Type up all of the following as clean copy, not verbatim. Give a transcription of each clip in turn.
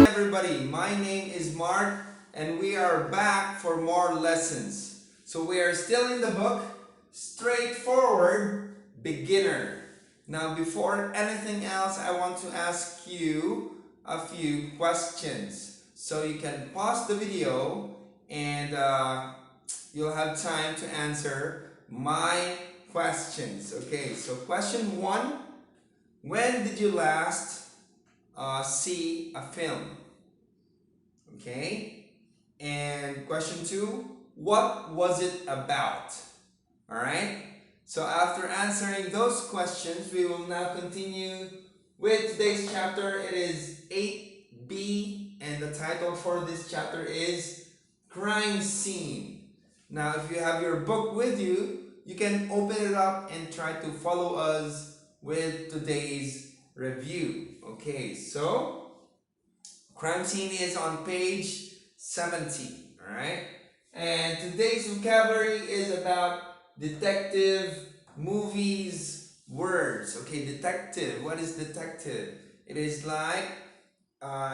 Everybody, my name is Mark and we are back for more lessons. So we are still in the book, Straightforward Beginner. Now before anything else, I want to ask you a few questions. So you can pause the video and you'll have time to answer my questions. Okay, so question 1, when did you last see a film? Okay, and question 2, what was it about? All right, so after answering those questions, we will now continue with today's chapter. It is 8B and the title for this chapter is Crime Scene. Now if you have your book with you, you can open it up and try to follow us with today's review. Okay, so crime scene is on page 70, all right? And today's vocabulary is about detective, movies, words. Okay, detective. What is detective? It is like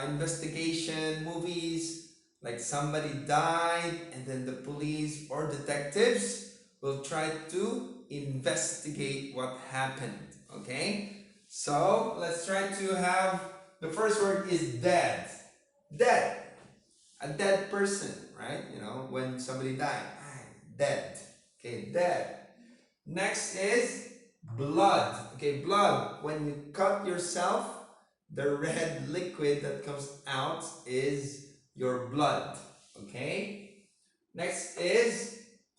investigation movies, like somebody died and then the police or detectives will try to investigate what happened. Okay, so let's try to have the first word is dead. Dead, a dead person, right? You know, when somebody died, dead. Okay, dead. Next is blood. Okay, blood. When you cut yourself, the red liquid that comes out is your blood. Okay. Next is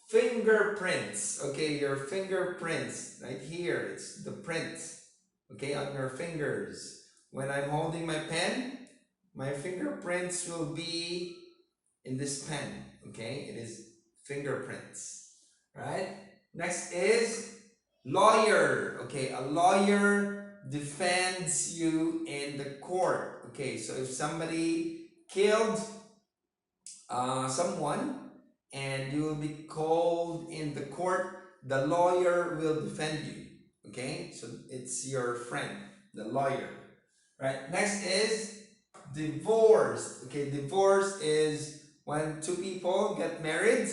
fingerprints. Okay, your fingerprints right here. It's the print. Okay, on your fingers. When I'm holding my pen, my fingerprints will be in this pen. Okay, it is fingerprints. Right? Next is lawyer. Okay, a lawyer defends you in the court. Okay, so if somebody killed someone and you will be called in the court, the lawyer will defend you. Okay, so it's your friend, the lawyer. Right? Next is divorce. Okay, divorce is when two people get married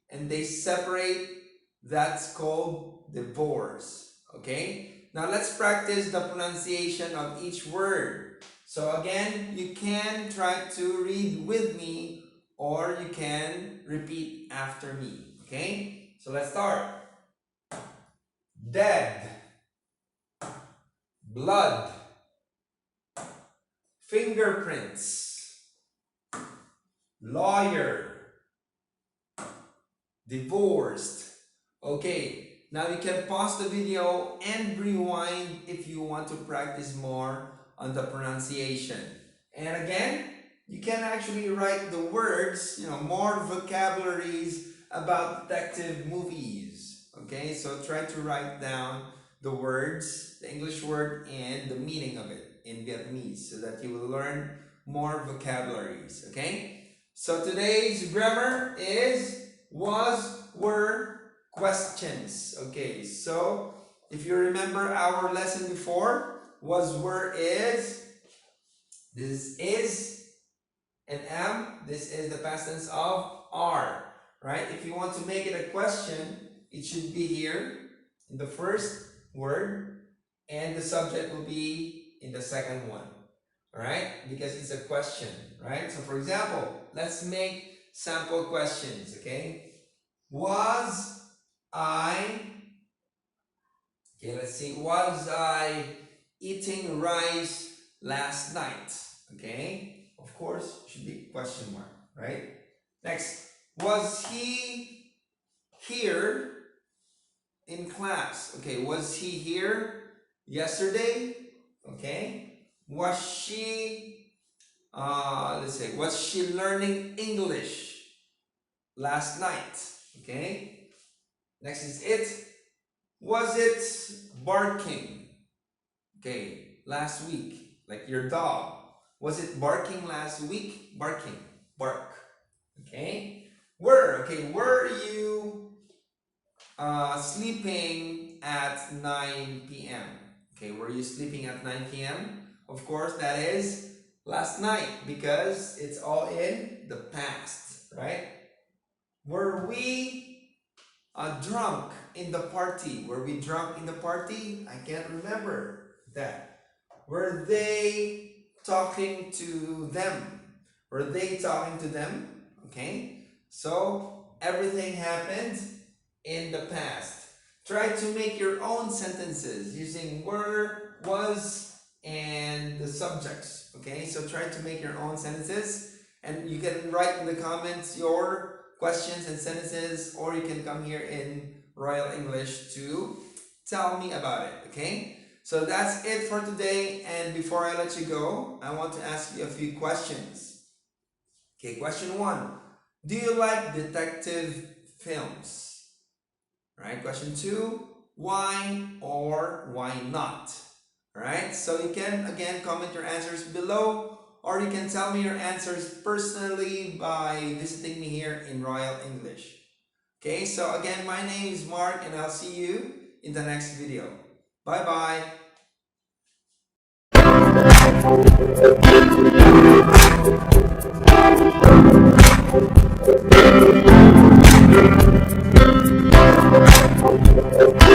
and they separate. That's called divorce. Okay, now let's practice the pronunciation of each word. So again, you can try to read with me or you can repeat after me. Okay, so let's start. Dead, blood, fingerprints, lawyer, divorced. Okay, now you can pause the video and rewind if you want to practice more on the pronunciation. And again, you can actually write the words, you know, more vocabularies about detective movies. Okay, so try to write down the words, the English word and the meaning of it in Vietnamese so that you will learn more vocabularies. Okay, so today's grammar is was, were, questions. Okay, so if you remember our lesson before, was, were, is, this is and am, this is the past tense of are, right? If you want to make it a question, it should be here in the first word and the subject will be in the second one, all right? Because it's a question, right? So for example, let's make sample questions, okay? Was I, okay, let's see, was I eating rice last night? Okay, of course, should be question mark, right? Next, was he here in class? Okay, was he here yesterday? Okay, was she, let's say, was she learning English last night? Okay, next is it. Was it barking? Okay, last week, like your dog. Was it barking last week? Barking, bark. Okay, were, okay, were you sleeping at 9 p.m.? Okay, were you sleeping at 9 p.m.? Of course, that is last night because it's all in the past, right? Were we drunk in the party? Were we drunk in the party? I can't remember that. Were they talking to them? Were they talking to them? Okay, so everything happened in the past. Try to make your own sentences using were, was, and the subjects. Okay, so try to make your own sentences, and you can write in the comments your questions and sentences, or you can come here in Royal English to tell me about it. Okay, so that's it for today, and before I let you go, I want to ask you a few questions. Okay, question 1. Do you like detective films? Right, question 2. Why or why not? Right, so you can again comment your answers below, or you can tell me your answers personally by visiting me here in Royal English. Okay, so again, my name is Mark, and I'll see you in the next video. Bye bye.